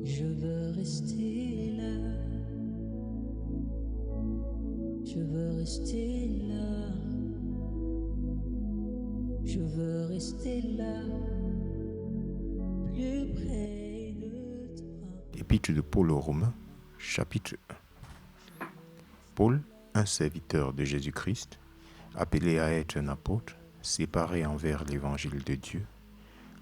Je veux rester là. Je veux rester là. Je veux rester là. Plus près de toi. Épître de Paul aux Romains, chapitre 1. Paul, un serviteur de Jésus-Christ, appelé à être un apôtre, séparé envers l'évangile de Dieu,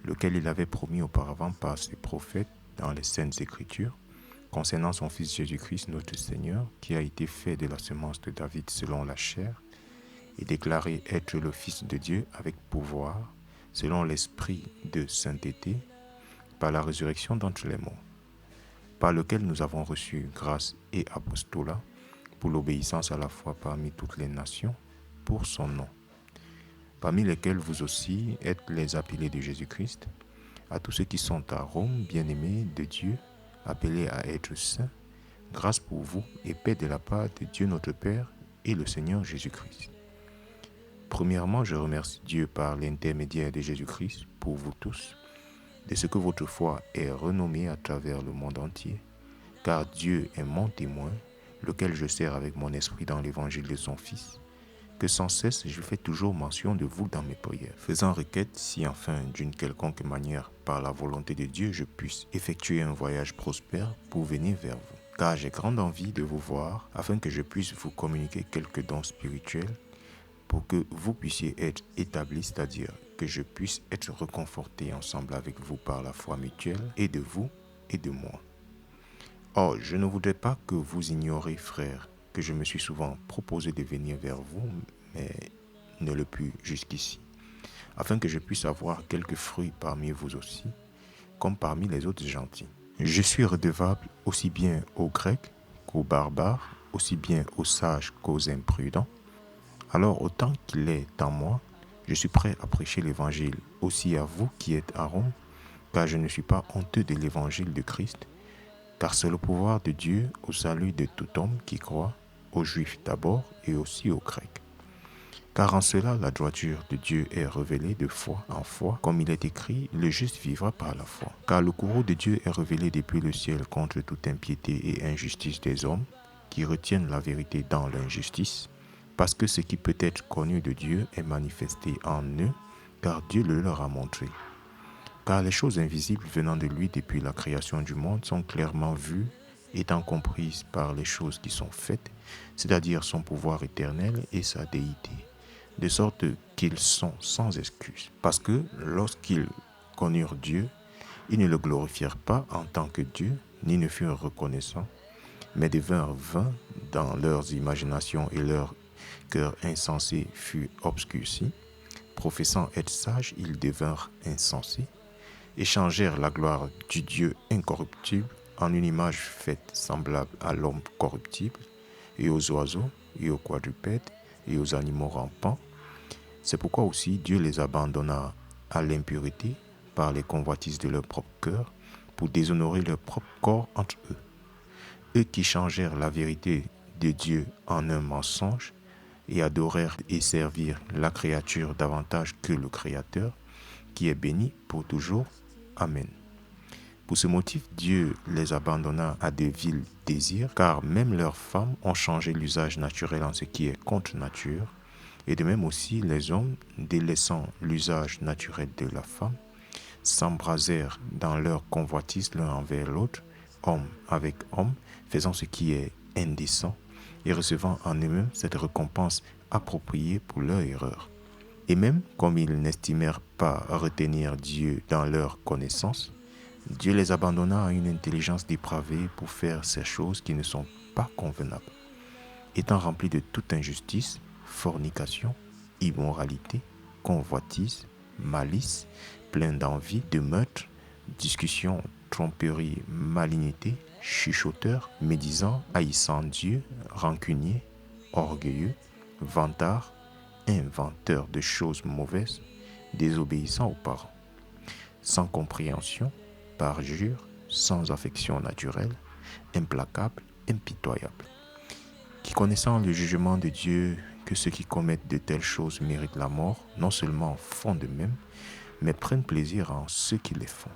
lequel il avait promis auparavant par ses prophètes dans les Saintes Écritures, concernant son Fils Jésus-Christ notre Seigneur, qui a été fait de la semence de David selon la chair, et déclaré être le Fils de Dieu avec pouvoir, selon l'esprit de sainteté, par la résurrection d'entre les morts, par lequel nous avons reçu grâce et apostolat pour l'obéissance à la foi parmi toutes les nations, pour son nom, parmi lesquels vous aussi êtes les appelés de Jésus-Christ, à tous ceux qui sont à Rome, bien-aimés de Dieu, appelés à être saints, grâce pour vous et paix de la part de Dieu notre Père et le Seigneur Jésus-Christ. Premièrement, je remercie Dieu par l'intermédiaire de Jésus-Christ pour vous tous, de ce que votre foi est renommée à travers le monde entier, car Dieu est mon témoin, lequel je sers avec mon esprit dans l'évangile de son Fils, que sans cesse je fais toujours mention de vous dans mes prières, faisant requête si enfin d'une quelconque manière, par la volonté de Dieu, je puisse effectuer un voyage prospère pour venir vers vous. Car j'ai grande envie de vous voir, afin que je puisse vous communiquer quelques dons spirituels, pour que vous puissiez être établis, c'est-à-dire que je puisse être reconforté ensemble avec vous par la foi mutuelle, et de vous et de moi. Or, je ne voudrais pas que vous ignoriez, frères, que je me suis souvent proposé de venir vers vous, mais ne le pus jusqu'ici, afin que je puisse avoir quelques fruits parmi vous aussi, comme parmi les autres gentils. Je suis redevable aussi bien aux Grecs qu'aux barbares, aussi bien aux sages qu'aux imprudents. Alors, autant qu'il est en moi, je suis prêt à prêcher l'évangile aussi à vous qui êtes à Rome, car je ne suis pas honteux de l'évangile de Christ, car c'est le pouvoir de Dieu au salut de tout homme qui croit, aux Juifs d'abord et aussi aux Grecs. Car en cela, la droiture de Dieu est révélée de foi en foi, comme il est écrit, le juste vivra par la foi. Car le courroux de Dieu est révélé depuis le ciel contre toute impiété et injustice des hommes, qui retiennent la vérité dans l'injustice, parce que ce qui peut être connu de Dieu est manifesté en eux, car Dieu le leur a montré. Car les choses invisibles venant de lui depuis la création du monde sont clairement vues, étant comprises par les choses qui sont faites, c'est-à-dire son pouvoir éternel et sa déité, de sorte qu'ils sont sans excuse. Parce que lorsqu'ils connurent Dieu, ils ne le glorifièrent pas en tant que Dieu, ni ne furent reconnaissants, mais devinrent vains dans leurs imaginations et leur cœur insensé fut obscurci. Professant être sages, ils devinrent insensés, échangèrent la gloire du Dieu incorruptible en une image faite semblable à l'homme corruptible, et aux oiseaux, et aux quadrupèdes, et aux animaux rampants. C'est pourquoi aussi Dieu les abandonna à l'impureté par les convoitises de leur propre cœur, pour déshonorer leur propre corps entre eux. Eux qui changèrent la vérité de Dieu en un mensonge, et adorèrent et servirent la créature davantage que le Créateur, qui est béni pour toujours. Amen. Pour ce motif, Dieu les abandonna à de vils désirs, car même leurs femmes ont changé l'usage naturel en ce qui est contre nature, et de même aussi les hommes, délaissant l'usage naturel de la femme, s'embrasèrent dans leur convoitise l'un envers l'autre, homme avec homme, faisant ce qui est indécent, et recevant en eux-mêmes cette récompense appropriée pour leur erreur. Et même comme ils n'estimèrent pas retenir Dieu dans leur connaissance, Dieu les abandonna à une intelligence dépravée pour faire ces choses qui ne sont pas convenables, étant remplis de toute injustice, fornication, immoralité, convoitise, malice, plein d'envie, de meurtre, discussion, tromperie, malignité, chuchoteurs, médisants, haïssant Dieu, rancuniers, orgueilleux, vantards, inventeurs de choses mauvaises, désobéissants aux parents, sans compréhension, parjures, sans affection naturelle, implacables, impitoyables, qui connaissant le jugement de Dieu que ceux qui commettent de telles choses méritent la mort, non seulement font de même, mais prennent plaisir en ceux qui les font.